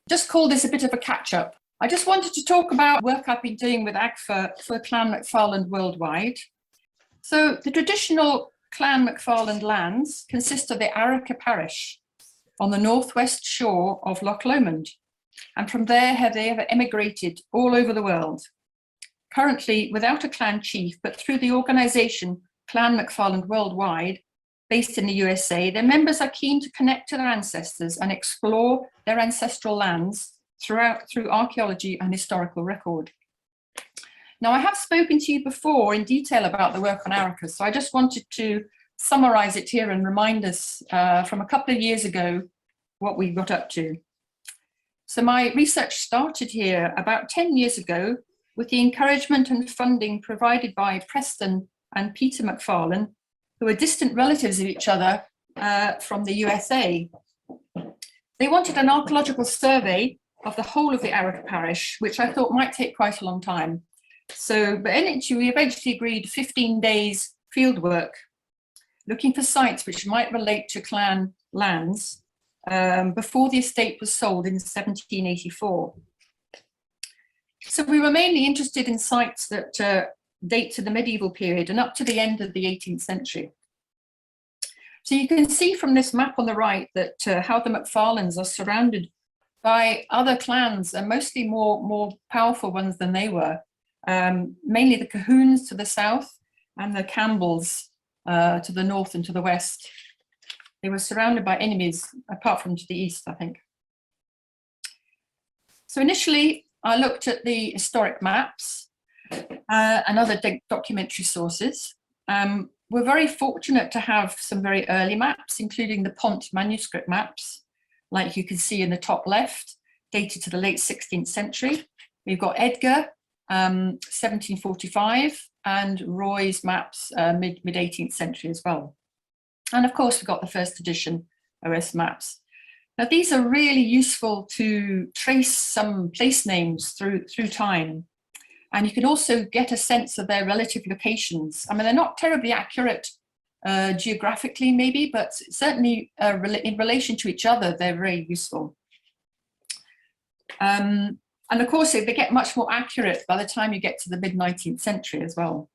Just call this a bit of a catch-up. I just wanted to talk about work I've been doing with ACFA for Clan MacFarlane worldwide. So the traditional Clan MacFarlane lands consist of the Argyll parish on the northwest shore of Loch Lomond, and from there they have emigrated all over the world. Currently without a clan chief, but through the organisation Clan MacFarlane Worldwide, based in the USA, their members are keen to connect to their ancestors and explore their ancestral lands through archaeology and historical record. Now, I have spoken to you before in detail about the work on Argyll, so I just wanted to summarise it here and remind us from a couple of years ago what we got up to. So my research started here about 10 years ago with the encouragement and funding provided by Preston and Peter MacFarlane, who are distant relatives of each other from the USA. They wanted an archaeological survey of the whole of the Argyll parish, which I thought might take quite a long time. So, but we eventually agreed 15 days field work, looking for sites which might relate to clan lands before the estate was sold in 1784. So we were mainly interested in sites that date to the medieval period and up to the end of the 18th century. So you can see from this map on the right that how the MacFarlanes are surrounded by other clans, and mostly more powerful ones than they were. Mainly the Cahoons to the south and the Campbells to the north and to the west. They were surrounded by enemies, apart from to the east, I think. So initially, I looked at the historic maps and other documentary sources. We're very fortunate to have some very early maps, including the Pont manuscript maps, like you can see in the top left, dated to the late 16th century. We've got Edgar, 1745, and Roy's maps, mid-18th century as well. And of course, we've got the first edition OS maps. Now, these are really useful to trace some place names through time. And you can also get a sense of their relative locations. I mean, they're not terribly accurate geographically, maybe, but certainly in relation to each other, they're very useful. And of course, they get much more accurate by the time you get to the mid-19th century as well.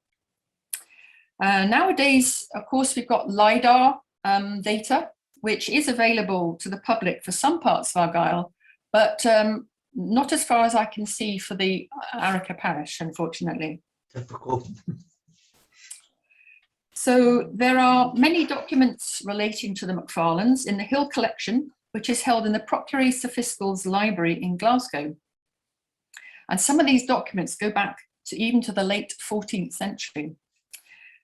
Nowadays, of course, we've got LiDAR data, which is available to the public for some parts of Argyll, but not as far as I can see for the Argyll parish, unfortunately. Typical. So there are many documents relating to the MacFarlanes in the Hill collection, which is held in the Procurator Fiscal's library in Glasgow. And some of these documents go back to even to the late 14th century.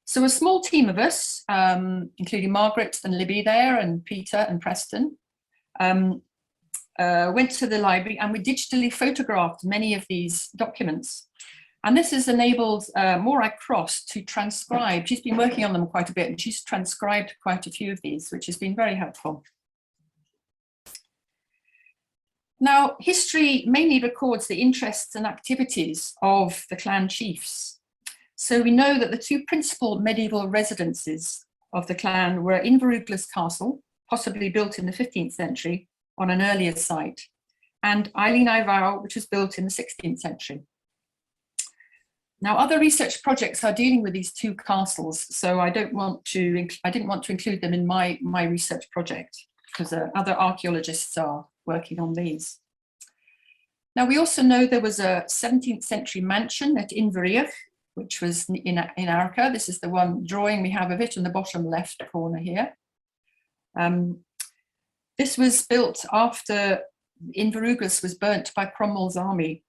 So a small team of us, including Margaret and Libby there, and Peter and Preston, went to the library and we digitally photographed many of these documents. And this has enabled Maura Cross to transcribe. She's been working on them quite a bit, and she's transcribed quite a few of these, which has been very helpful. Now, history mainly records the interests and activities of the clan chiefs. So we know that the two principal medieval residences of the clan were Inverughlis Castle, possibly built in the 15th century on an earlier site, and Eilean Ivao, which was built in the 16th century. Now, other research projects are dealing with these two castles, so I didn't want to include them in my research project, because other archaeologists are working on these. Now, we also know there was a 17th century mansion at Inverughlis, which was in Argyll. This is the one drawing we have of it in the bottom left corner here. This was built after Inverughlis was burnt by Cromwell's army.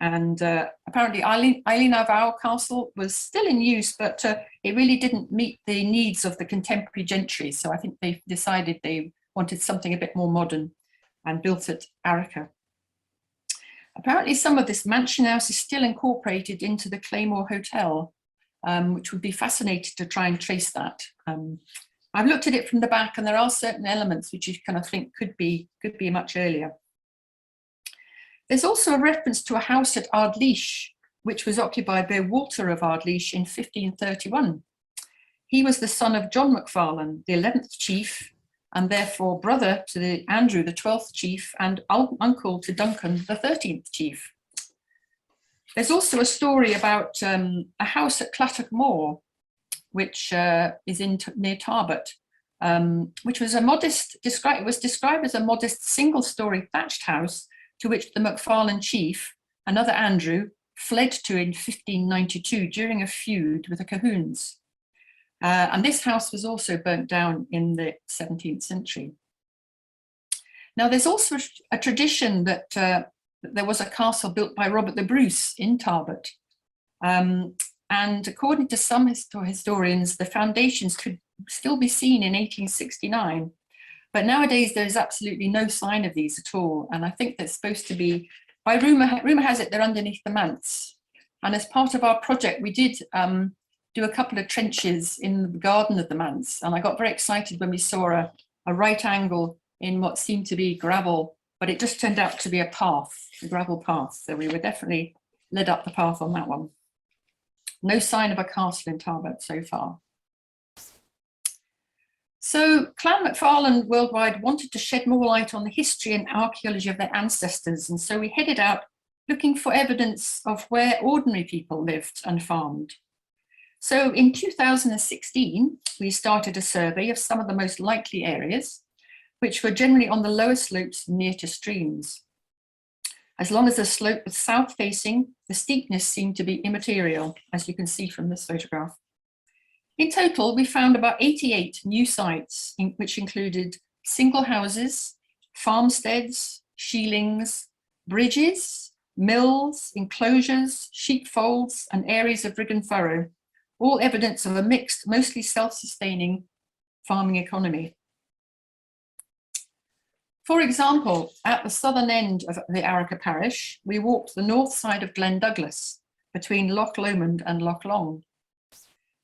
And apparently Eilean Ivao Castle was still in use, but it really didn't meet the needs of the contemporary gentry. So I think they decided they wanted something a bit more modern and built at Argyll. Apparently some of this mansion house is still incorporated into the Claymore Hotel, which would be fascinating to try and trace that. I've looked at it from the back, and there are certain elements which you kind of think could be much earlier. There's also a reference to a house at Ardleish, which was occupied by Walter of Ardleish in 1531. He was the son of John MacFarlane, the 11th chief, and therefore brother to Andrew, the 12th chief, and uncle to Duncan, the 13th chief. There's also a story about a house at Clattock Moor, which is near Tarbert, which was described as a modest single-story thatched house to which the MacFarlane chief, another Andrew, fled to in 1592 during a feud with the Cahoons. And this house was also burnt down in the 17th century. Now, there's also a tradition that there was a castle built by Robert the Bruce in Tarbert. And according to some historians, the foundations could still be seen in 1869. But nowadays, there's absolutely no sign of these at all. And I think they're supposed to be, by rumor has it, they're underneath the manse. And as part of our project, we did do a couple of trenches in the garden of the manse. And I got very excited when we saw a right angle in what seemed to be gravel, but it just turned out to be a path, a gravel path. So we were definitely led up the path on that one. No sign of a castle in Tarbert so far. So Clan MacFarlane Worldwide wanted to shed more light on the history and archaeology of their ancestors. And so we headed out looking for evidence of where ordinary people lived and farmed. So in 2016, we started a survey of some of the most likely areas, which were generally on the lower slopes near to streams. As long as the slope was south-facing, the steepness seemed to be immaterial, as you can see from this photograph. In total, we found about 88 new sites, which included single houses, farmsteads, shielings, bridges, mills, enclosures, sheepfolds, and areas of rig and furrow, all evidence of a mixed, mostly self-sustaining farming economy. For example, at the southern end of the Argyll parish, we walked the north side of Glen Douglas, between Loch Lomond and Loch Long.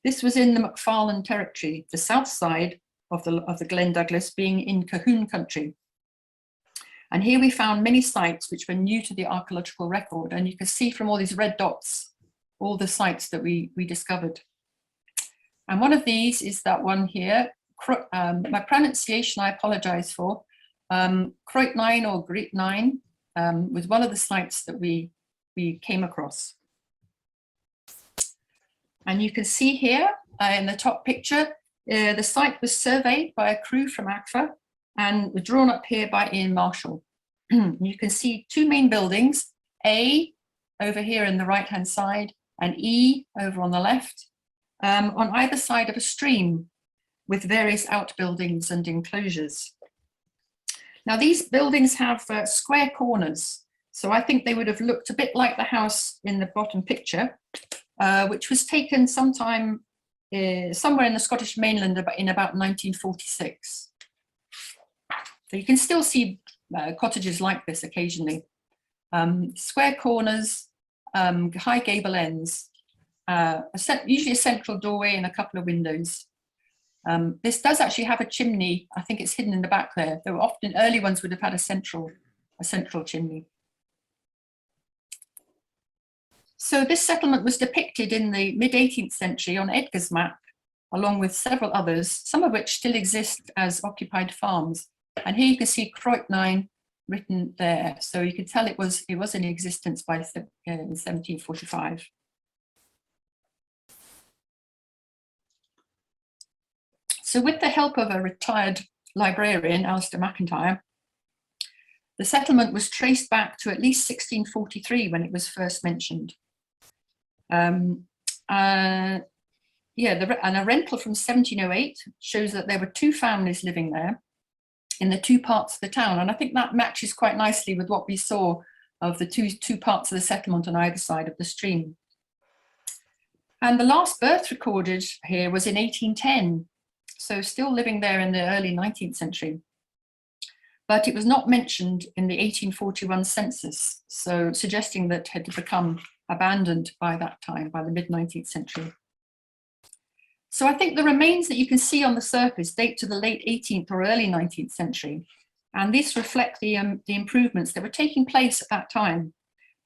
This was in the MacFarlane territory, the south side of the Glen Douglas being in Cahoon country. And here we found many sites which were new to the archaeological record, and you can see from all these red dots, all the sites that we discovered. And one of these is that one here. My pronunciation, I apologize for. Croitnine or Greatnine was one of the sites that we came across. And you can see here in the top picture, the site was surveyed by a crew from ACFA and was drawn up here by Ian Marshall. You can see two main buildings, A over here in the right-hand side and E over on the left, on either side of a stream with various outbuildings and enclosures. Now, these buildings have square corners, so I think they would have looked a bit like the house in the bottom picture, which was taken sometime somewhere in the Scottish mainland in about 1946. So you can still see cottages like this occasionally. Square corners, high gable ends, usually a central doorway and a couple of windows. This does actually have a chimney. I think it's hidden in the back there. There were often, early ones would have had a central chimney. So this settlement was depicted in the mid-18th century on Edgar's map, along with several others, some of which still exist as occupied farms. And here you can see Croitnine written there. So you can tell it was in existence by in 1745. So with the help of a retired librarian, Alistair McIntyre, the settlement was traced back to at least 1643 when it was first mentioned. And a rental from 1708 shows that there were two families living there in the two parts of the town. And I think that matches quite nicely with what we saw of the two parts of the settlement on either side of the stream. And the last birth recorded here was in 1810. So still living there in the early 19th century. But it was not mentioned in the 1841 census, so suggesting that it had become abandoned by that time, by the mid-19th century. So I think the remains that you can see on the surface date to the late 18th or early 19th century, and these reflect the improvements that were taking place at that time,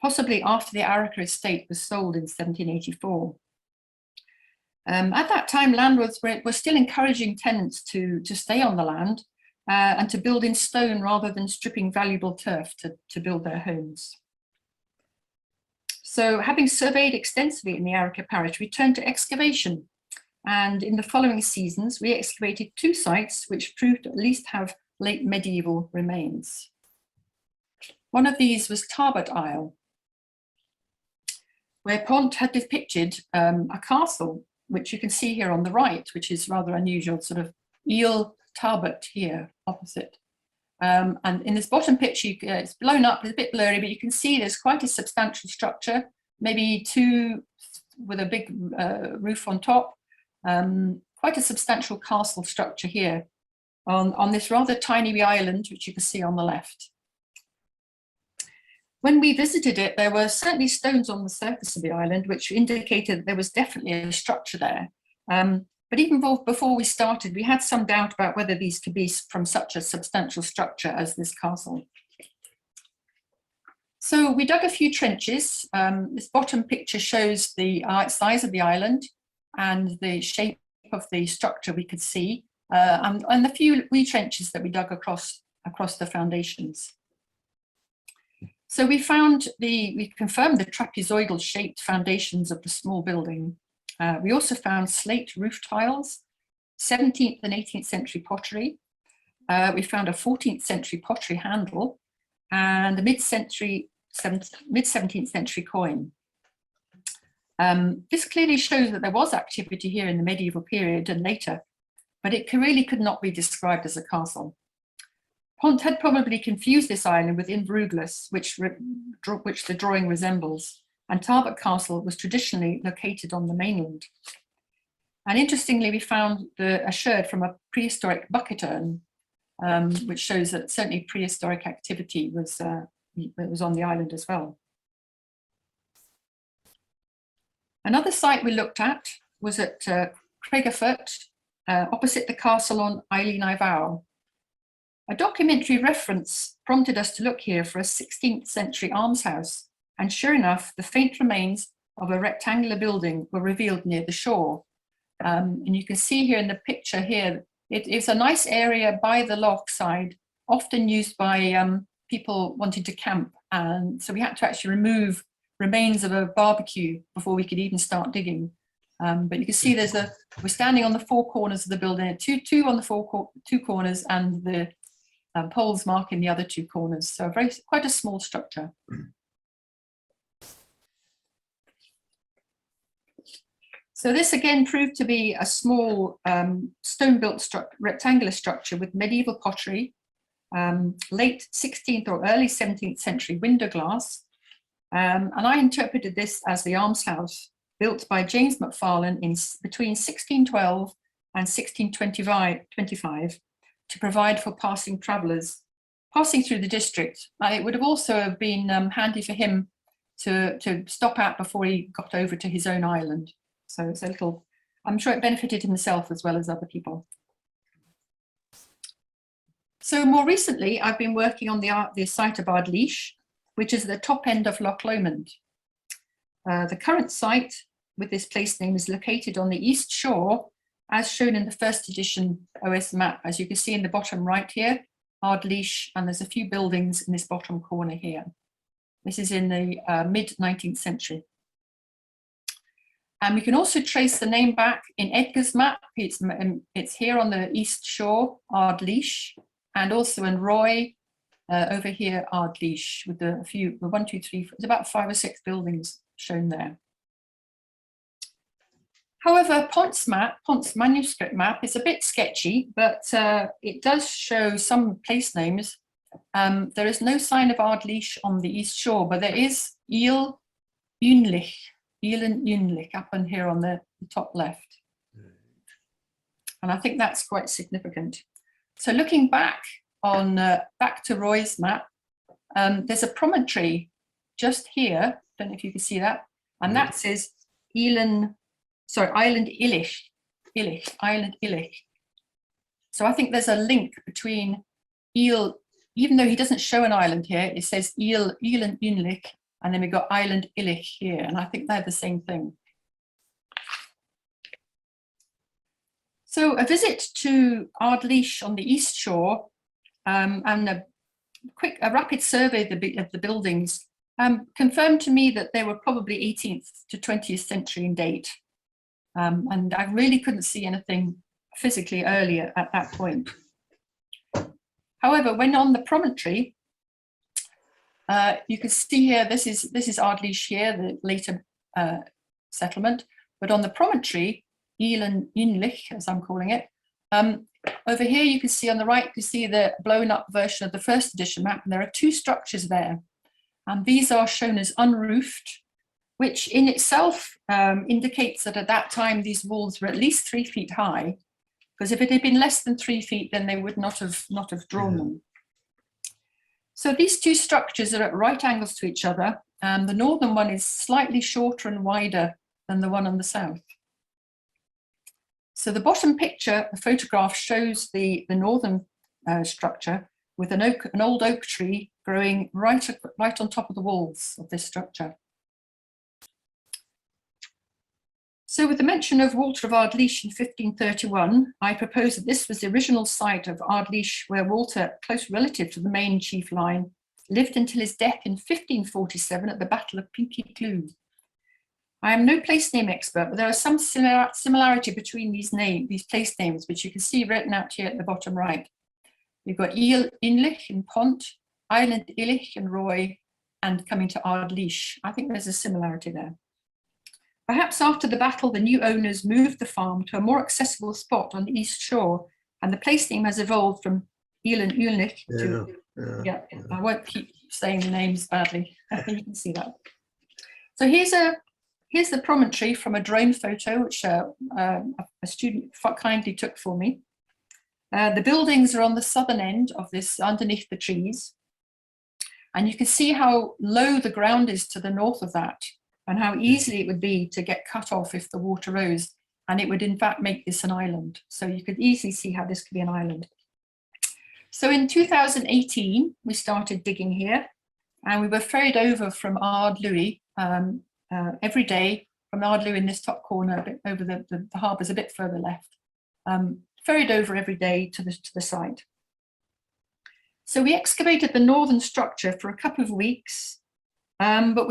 possibly after the Argyll estate was sold in 1784. At that time, landlords were still encouraging tenants to stay on the land, and to build in stone rather than stripping valuable turf to build their homes. So having surveyed extensively in the Argyll parish, we turned to excavation. And in the following seasons, we excavated 2 sites which proved to at least have late medieval remains. One of these was Tarbert Isle, where Pont had depicted a castle, which you can see here on the right, which is rather unusual, sort of Eel Tarbert here opposite. And in this bottom picture, it's blown up, it's a bit blurry, but you can see there's quite a substantial structure, maybe 2 with a big roof on top, quite a substantial castle structure here on this rather tiny island, which you can see on the left. When we visited it, there were certainly stones on the surface of the island, which indicated that there was definitely a structure there. But even before we started, we had some doubt about whether these could be from such a substantial structure as this castle. So we dug a few trenches. This bottom picture shows the size of the island and the shape of the structure we could see, and the few wee trenches that we dug across the foundations. So we confirmed the trapezoidal shaped foundations of the small building. We also found slate roof tiles, 17th and 18th century pottery. We found a 14th century pottery handle and a mid-17th century coin. This clearly shows that there was activity here in the medieval period and later, but it really could not be described as a castle. Pont had probably confused this island with Inveruglas, which the drawing resembles, and Tarbert Castle was traditionally located on the mainland. And interestingly, we found a sherd from a prehistoric bucket urn, which shows that certainly prehistoric activity was on the island as well. Another site we looked at was at Craigafurt, opposite the castle on Eileen Ivao. A documentary reference prompted us to look here for a 16th century almshouse, and sure enough, the faint remains of a rectangular building were revealed near the shore. And you can see here in the picture here, it is a nice area by the loch side, often used by people wanting to camp. And so we had to actually remove remains of a barbecue before we could even start digging. But you can see we're standing on the 4 corners of the building, two on the 2 corners, and the poles marking the other 2 corners. So quite a small structure. So this again proved to be a small stone-built rectangular structure with medieval pottery, late 16th or early 17th century window glass. And I interpreted this as the almshouse built by James MacFarlane between 1612 and 1625 to provide for passing travellers passing through the district. It would have also been handy for him to stop at before he got over to his own island. So it's a little, I'm sure it benefited himself as well as other people. So more recently, I've been working on the site of Ardleish, which is the top end of Loch Lomond. The current site with this place name is located on the east shore, as shown in the first edition OS map. As you can see in the bottom right here, Ardleish, and there's a few buildings in this bottom corner here. This is in the mid-19th century. And we can also trace the name back in Edgar's map. It's here on the east shore, Ardleish, and also in Roy, over here, Ardleish, with a few, 1, 2, 3, there's about 5 or 6 buildings shown there. However, Pont's manuscript map is a bit sketchy, but it does show some place names. There is no sign of Ardleish on the east shore, but there is Eel Unlich up in here on the top left. And I think that's quite significant. So looking back to Roy's map, there's a promontory just here, don't know if you can see that, and that says Island Illich. So I think there's a link between Eel, even though he doesn't show an island here, it says Eel and Unlich, and then we've got Island Illich here, and I think they're the same thing. So a visit to Ardleish on the east shore and a rapid survey of the buildings confirmed to me that they were probably 18th to 20th century in date. And I really couldn't see anything physically earlier at that point. However, when on the promontory, you can see here, this is Ardleish here, the later settlement, but on the promontory, Argyll as I'm calling it, over here you can see on the right, you can see the blown up version of the first edition map, and there are two structures there. And these are shown as unroofed, which in itself indicates that at that time these walls were at least 3 feet high, because if it had been less than 3 feet, then they would not have drawn them. So these two structures are at right angles to each other, and the northern one is slightly shorter and wider than the one on the south. So the bottom picture, the photograph, shows the northern structure with an old oak tree growing right on top of the walls of this structure. So with the mention of Walter of Ardleish in 1531, I propose that this was the original site of Ardleish, where Walter, close relative to the main chief line, lived until his death in 1547 at the Battle of Pinkie Cleugh. I am no place name expert, but there are some similarity between these place names, which you can see written out here at the bottom right. You've got Inlich and Pont, Island Illich and Roy, and coming to Ardleish. I think there's a similarity there. Perhaps after the battle, the new owners moved the farm to a more accessible spot on the east shore, and the place name has evolved from Island Illich to, I won't keep saying the names badly. You can see that. So here's the promontory from a drone photo, which a student kindly took for me. The buildings are on the southern end of this, underneath the trees. And you can see how low the ground is to the north of that, and how easily it would be to get cut off if the water rose. And it would in fact make this an island. So you could easily see how this could be an island. So in 2018, we started digging here, and we were ferried over from Ardleish every day, from Ardleish in this top corner, a bit over the harbour's a bit further left, ferried over every day to the site. So we excavated the northern structure for a couple of weeks, but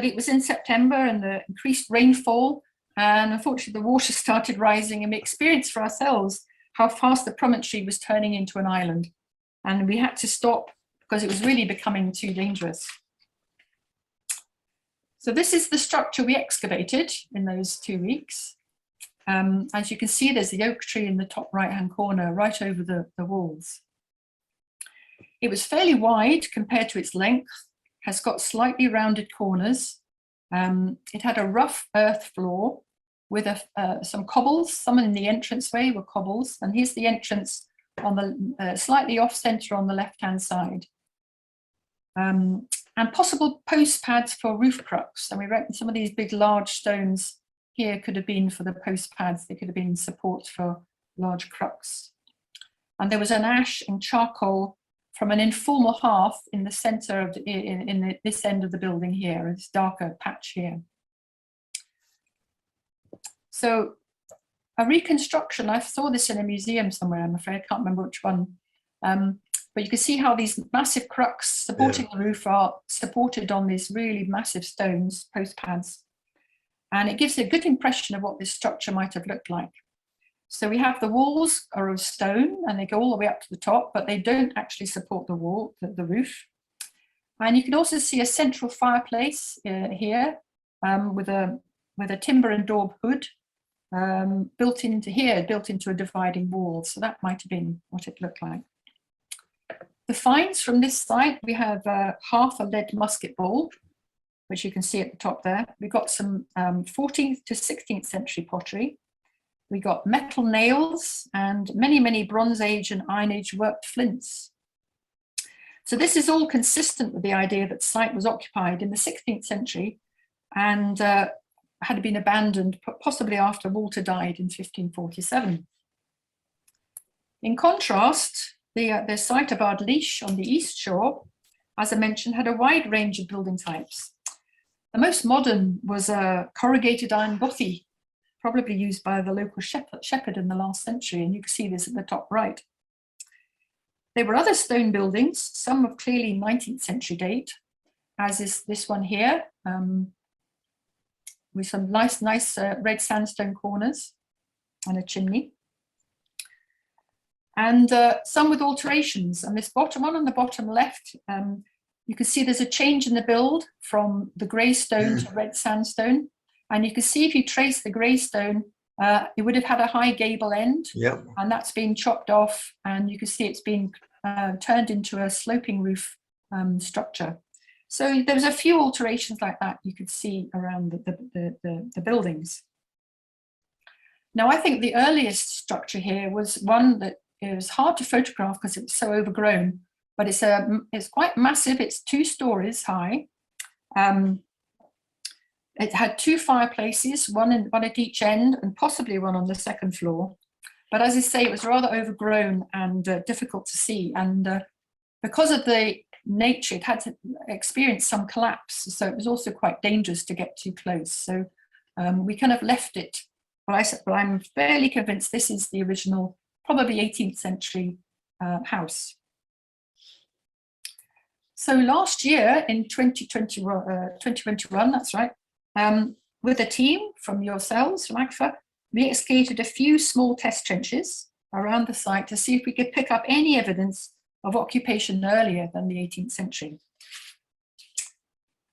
it was in September, and the increased rainfall, and unfortunately the water started rising, and we experienced for ourselves how fast the promontory was turning into an island. And we had to stop because it was really becoming too dangerous. So this is the structure we excavated in those 2 weeks. As you can see, there's the oak tree in the top right-hand corner, right over the walls. It was fairly wide compared to its length, has got slightly rounded corners. It had a rough earth floor with some cobbles. Some in the entranceway were cobbles, and here's the entrance on the slightly off centre on the left-hand side. And possible post pads for roof crux. And we reckon some of these big, large stones here could have been for the post pads. They could have been supports for large crux. And there was an ash and charcoal from an informal hearth in the centre of this end of the building here, this darker patch here. So a reconstruction, I saw this in a museum somewhere, I'm afraid, I can't remember which one. But you can see how these massive crux supporting the roof are supported on these really massive stones, post pads. And it gives a good impression of what this structure might have looked like. So we have the walls are of stone, and they go all the way up to the top, but they don't actually support the wall, the roof. And you can also see a central fireplace here with a timber and daub hood built into a dividing wall. So that might have been what it looked like. The finds from this site, we have half a lead musket ball, which you can see at the top there. We've got some 14th to 16th century pottery. We got metal nails and many, many Bronze Age and Iron Age worked flints. So this is all consistent with the idea that the site was occupied in the 16th century and had been abandoned possibly after Walter died in 1547. In contrast, the site of Ardleish on the east shore, as I mentioned, had a wide range of building types. The most modern was a corrugated iron bothy, probably used by the local shepherd in the last century, and you can see this at the top right. There were other stone buildings, some of clearly 19th century date, as is this one here, with some nice red sandstone corners and a chimney. And some with alterations. And this bottom one on the bottom left, you can see there's a change in the build from the grey stone to red sandstone. And you can see if you trace the grey stone, it would have had a high gable end, and that's been chopped off, and you can see it's been turned into a sloping roof structure. So there was a few alterations like that you could see around the buildings. Now, I think the earliest structure here was one that it was hard to photograph because it was so overgrown, but it's quite massive. It's 2 stories high. It had 2 fireplaces, one at each end, and possibly one on the second floor. But as I say, it was rather overgrown and difficult to see. And because of the nature, it had to experience some collapse. So it was also quite dangerous to get too close. So we kind of left it. But I'm fairly convinced this is the original, probably 18th century house. So last year in 2021, that's right, with a team from yourselves, from ACFA, we excavated a few small test trenches around the site to see if we could pick up any evidence of occupation earlier than the 18th century.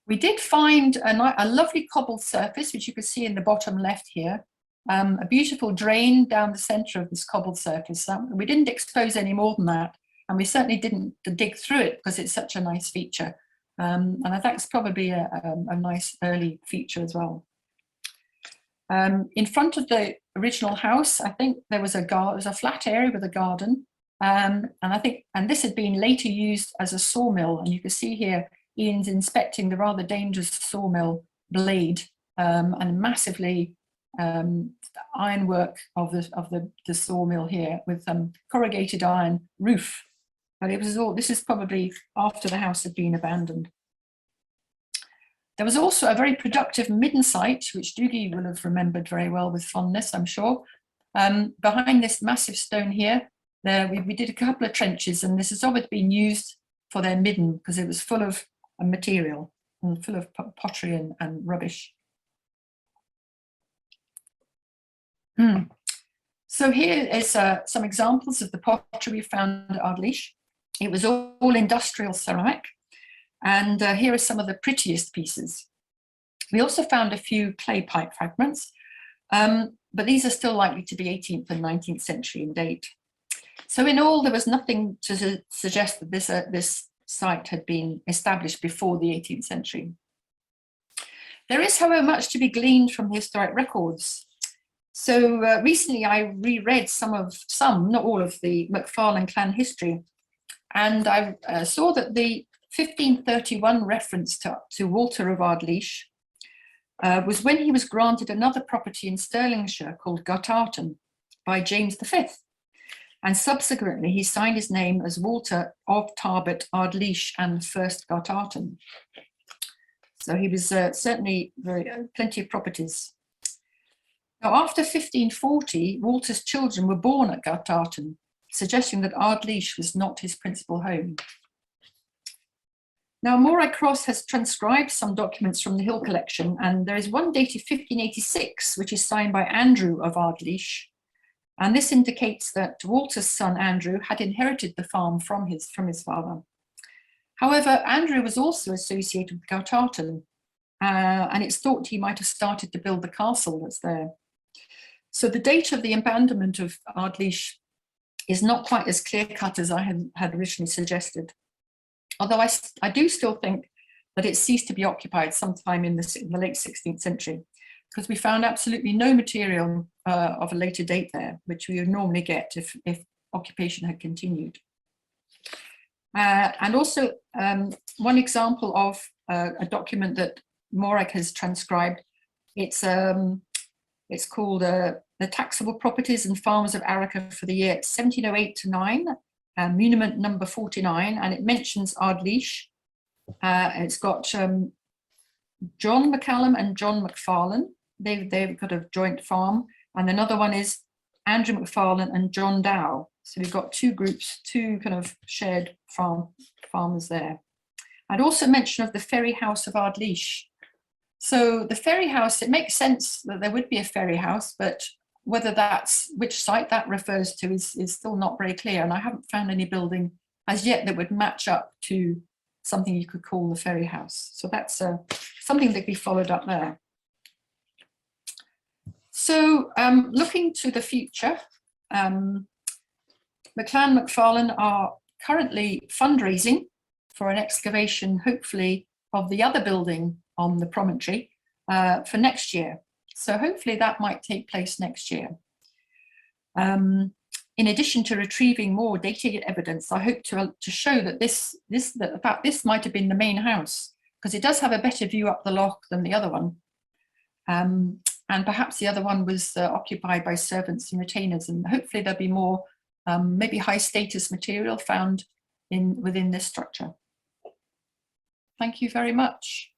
We did find a lovely cobbled surface, which you can see in the bottom left here, a beautiful drain down the centre of this cobbled surface. We didn't expose any more than that, and we certainly didn't dig through it because it's such a nice feature. And I think it's probably a nice early feature as well. In front of the original house, I think there was a flat area with a garden, and this had been later used as a sawmill. And you can see here Ian's inspecting the rather dangerous sawmill blade and massively ironwork of the sawmill here with corrugated iron roof. But this is probably after the house had been abandoned. There was also a very productive midden site, which Doogie will have remembered very well with fondness, I'm sure. Behind this massive stone here, we did a couple of trenches, and this has obviously been used for their midden because it was full of material and full of pottery and rubbish. So here is some examples of the pottery we found at Ardleish. It was all industrial ceramic, and here are some of the prettiest pieces. We also found a few clay pipe fragments, but these are still likely to be 18th and 19th century in date. So in all, there was nothing to suggest that this site had been established before the 18th century. There is, however, much to be gleaned from the historic records. So recently I reread not all of the MacFarlane clan history, and I saw that the 1531 reference to Walter of Ardleish was when he was granted another property in Stirlingshire called Gartartan by James V. And subsequently he signed his name as Walter of Tarbert, Ardleish and First Gartartan. So he was certainly plenty of properties. Now, after 1540, Walter's children were born at Gartartan, suggesting that Ardleish was not his principal home. Now, Moray Cross has transcribed some documents from the Hill collection, and there is one dated 1586, which is signed by Andrew of Ardleish. And this indicates that Walter's son, Andrew, had inherited the farm from his father. However, Andrew was also associated with Gartartan, and it's thought he might have started to build the castle that's there. So the date of the abandonment of Ardleish is not quite as clear-cut as I had originally suggested. Although I do still think that it ceased to be occupied sometime in the late 16th century, because we found absolutely no material of a later date there, which we would normally get if occupation had continued. And also one example of a document that Moray has transcribed, it's called The Taxable Properties and Farms of Arica for the year 1708 to 9, muniment number 49, and it mentions Ardleish. It's got John McCallum and John MacFarlane. They've got a joint farm, and another one is Andrew MacFarlane and John Dow. So we've got two groups, two kind of shared farmers there. I'd also mention of the ferry house of Ardleish. So the ferry house, it makes sense that there would be a ferry house, but whether that's which site that refers to is still not very clear. And I haven't found any building as yet that would match up to something you could call the ferry house. So that's something that we followed up there. So looking to the future, MacFarlane are currently fundraising for an excavation, hopefully, of the other building on the promontory for next year. So hopefully that might take place next year. In addition to retrieving more dated evidence, I hope to show that this might have been the main house, because it does have a better view up the loch than the other one. And perhaps the other one was occupied by servants and retainers, and hopefully there'll be more maybe high status material found within this structure. Thank you very much.